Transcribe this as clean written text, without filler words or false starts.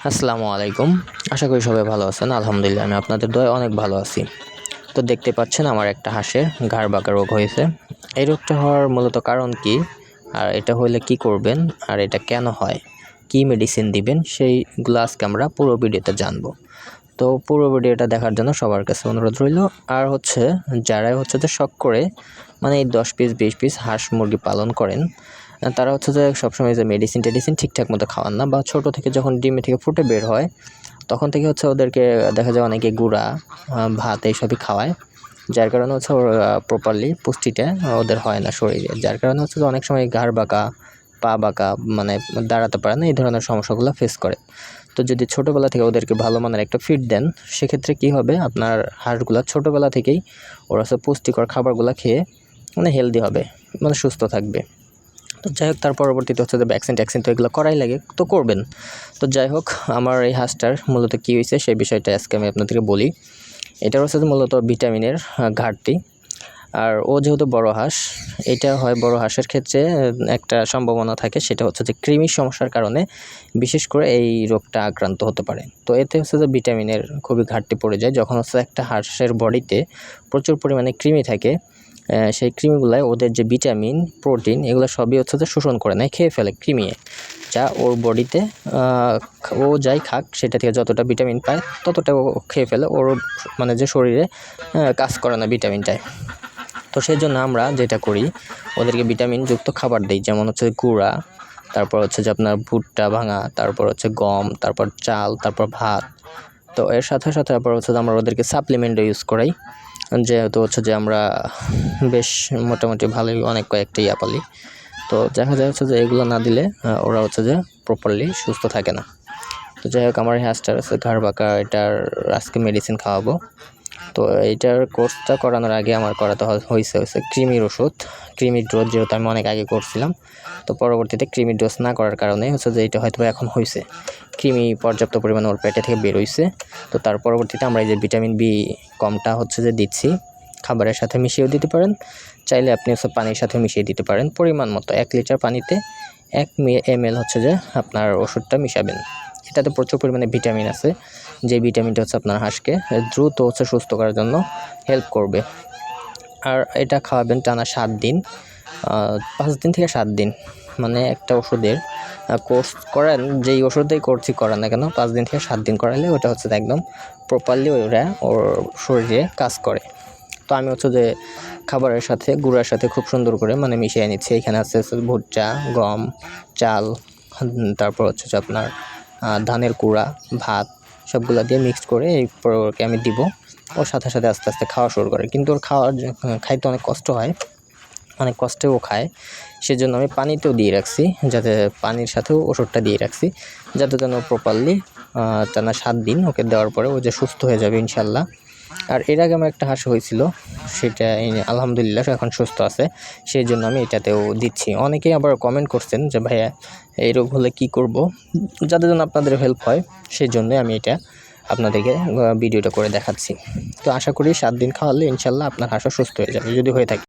আসসালামু আলাইকুম। আশা করি সবাই ভালো আছেন। আলহামদুলিল্লাহ আমি আপনাদের দয়ায় অনেক ভালো আছি। তো দেখতে পাচ্ছেন আমার একটা হাঁসের ঘাড় বাঁকা রোগ হয়েছে। এই রোগটা হওয়ার মূলত কারণ কি, আর এটা হলে কি করবেন, আর এটা কেন হয়, কি মেডিসিন দিবেন, সেইগুলো আজকে আমরা পুরো ভিডিওতে জানবো। তো পুরো ভিডিওটা দেখার জন্য সবার কাছে অনুরোধ রইল। আর যারাই যে শখ করে মানে এই 10 পিস 20 পিস হাঁস মুরগি পালন করেন, তারা যে সবসময় যে মেডিসিন টেডিসিন ঠিকঠাক মতো খাওয়ান না, বা ছোটো থেকে যখন ডিমে থেকে ফুটে বের হয় তখন থেকে ওদেরকে দেখা যায় অনেকে গুঁড়া ভাত এইসবই খাওয়ায়, যার কারণে ওর প্রপারলি পুষ্টিটা ওদের হয় না শরীরে, যার কারণে যে অনেক সময় ঘাড় বাঁকা, পা বাঁকা, মানে দাঁড়াতে পারে না, এই ধরনের সমস্যাগুলো ফেস করে। তো যদি ছোটোবেলা থেকে ওদেরকে ভালো মানের একটা ফিড দেন, সেক্ষেত্রে কি হবে, আপনার হাঁসগুলো ছোটোবেলা থেকেই ওরা পুষ্টিকর খাবারগুলো খেয়ে মানে হেলদি হবে, মানে সুস্থ থাকবে। তো যাই হোক, তার পরবর্তীতে যে ভ্যাকসিন ট্যাকসিন তো এগুলো করাই লাগে, তো করবেন। তো যাই হোক, আমার এই হাঁসটার মূলত কী হয়েছে সেই বিষয়টা আজকে আমি আপনাদেরকে বলি। এটার যে মূলত ভিটামিনের ঘাটতি। আর ও যেহেতু বড় হাঁস, এটা হয় বড় হাঁসের ক্ষেত্রে একটা সম্ভাবনা থাকে, সেটা যে কৃমির সমস্যার কারণে বিশেষ করে এই রোগটা আক্রান্ত হতে পারে। তো এতে যে ভিটামিনের খুবই ঘাটতি পড়ে যায়, যখন একটা হাঁসের বডিতে প্রচুর পরিমাণে কৃমি থাকে, সেই কৃমিগুলাই ওদের যে ভিটামিন প্রোটিন এগুলো সবই যে শোষণ করে নেয়, খেয়ে ফেলে কৃমিয়ে, যা ওর বডিতে ও যাই খাক সেটা থেকে যতটা ভিটামিন পায় ততটা ও খেয়ে ফেলে, ওর মানে যে শরীরে কাজ করে না ভিটামিনটায়। তো সেই জন্য আমরা যেটা করি, ওদেরকে ভিটামিনযুক্ত খাবার দিই, যেমন গুঁড়া, তারপর যে আপনার ভুট্টা ভাঙা, তারপর গম, তারপর চাল, তারপর ভাত। তো এর সাথে সাথে তারপর আমরা ওদেরকে সাপ্লিমেন্টও ইউজ করাই, যেহেতু যে আমরা বেশ মোটামুটি ভালোই অনেক কয়েকটা পালি। তো দেখা যায় যে এগুলো না দিলে ওরা যে প্রপারলি সুস্থ থাকে না। তো যাই হোক, আমার হাঁসটার ঘাড় বাঁকা, এটার আজকে মেডিসিন খাওয়াবো। তো এইটার কোর্সটা করানোর আগে আমার করাতে হয়েছে কৃমির ওষুধ, কৃমির ডোজ, যেহেতু আমি অনেক আগে করছিলাম। তো পরবর্তীতে কৃমির ডোজ না করার কারণে যে এটা হয়তো এখন হয়েছে, কৃমি পর্যাপ্ত পরিমাণে ওর পেটে থেকে বের হয়েছে। তো তার পরবর্তীতে আমরা এই যে ভিটামিন বি কমটা যে দিচ্ছি, খাবারের সাথে মিশিয়েও দিতে পারেন, চাইলে আপনি পানির সাথে মিশিয়ে দিতে পারেন। পরিমাণ মতো 1 লিটার পানিতে 1 ml যে আপনার ওষুধটা মিশাবেন। এটাতে প্রচুর পরিমাণে ভিটামিন আছে, যে ভিটামিনটা আপনার হাঁসকে দ্রুত সুস্থ করার জন্য হেল্প করবে। আর এটা খাওয়াবেন টানা 7 দিন, 5 দিন থেকে 7 দিন, মানে একটা ওষুধের কোর্স করেন, যেই ওষুধেই করান না কেন 5 দিন থেকে 7 দিন করালে ওটা একদম প্রপারলি ওরা ওর শরীরে কাজ করে। তো আমি যে খাবারের সাথে গুঁড়ার সাথে খুব সুন্দর করে মানে মিশিয়ে নিচ্ছি। এখানে আছে ভুট্টা, গম, চাল, তারপর যে আপনার ধানের কুড়া, ভাত, সবগুলো দিয়ে মিক্সড করে এই ওকে আমি দিব। ওর সাথে সাথে আস্তে আস্তে খাওয়া শুরু করে, কিন্তু ওর খাইতে অনেক কষ্ট হয়, অনেক কষ্টে ও খায়। সেজন্য আমি পানিতেও দিয়ে রাখছি, যাতে পানির সাথেও ওষুধটা দিয়ে রাখছি, যাতে যেন প্রপারলি টানা 7 দিন ওকে দেওয়ার পরে ও যে সুস্থ হয়ে যাবে ইনশাল্লাহ। আর এর আগে আমার একটা হাঁস হয়েছিল, সেটা আলহামদুলিল্লাহ এখন সুস্থ আছে, সেই জন্য আমি এটাতেও দিচ্ছি। অনেকেই আবার কমেন্ট করছেন যে ভাইয়া এই রোগ হলে কী করব, যাদের জন্য আপনাদের হেল্প হয়, সেই জন্যই আমি এটা আপনাদেরকে ভিডিওটা করে দেখাচ্ছি। তো আশা করি 7 দিন খাওয়ালে ইনশাল্লাহ আপনার হাঁসও সুস্থ হয়ে যাবে, যদি হয়ে থাকে।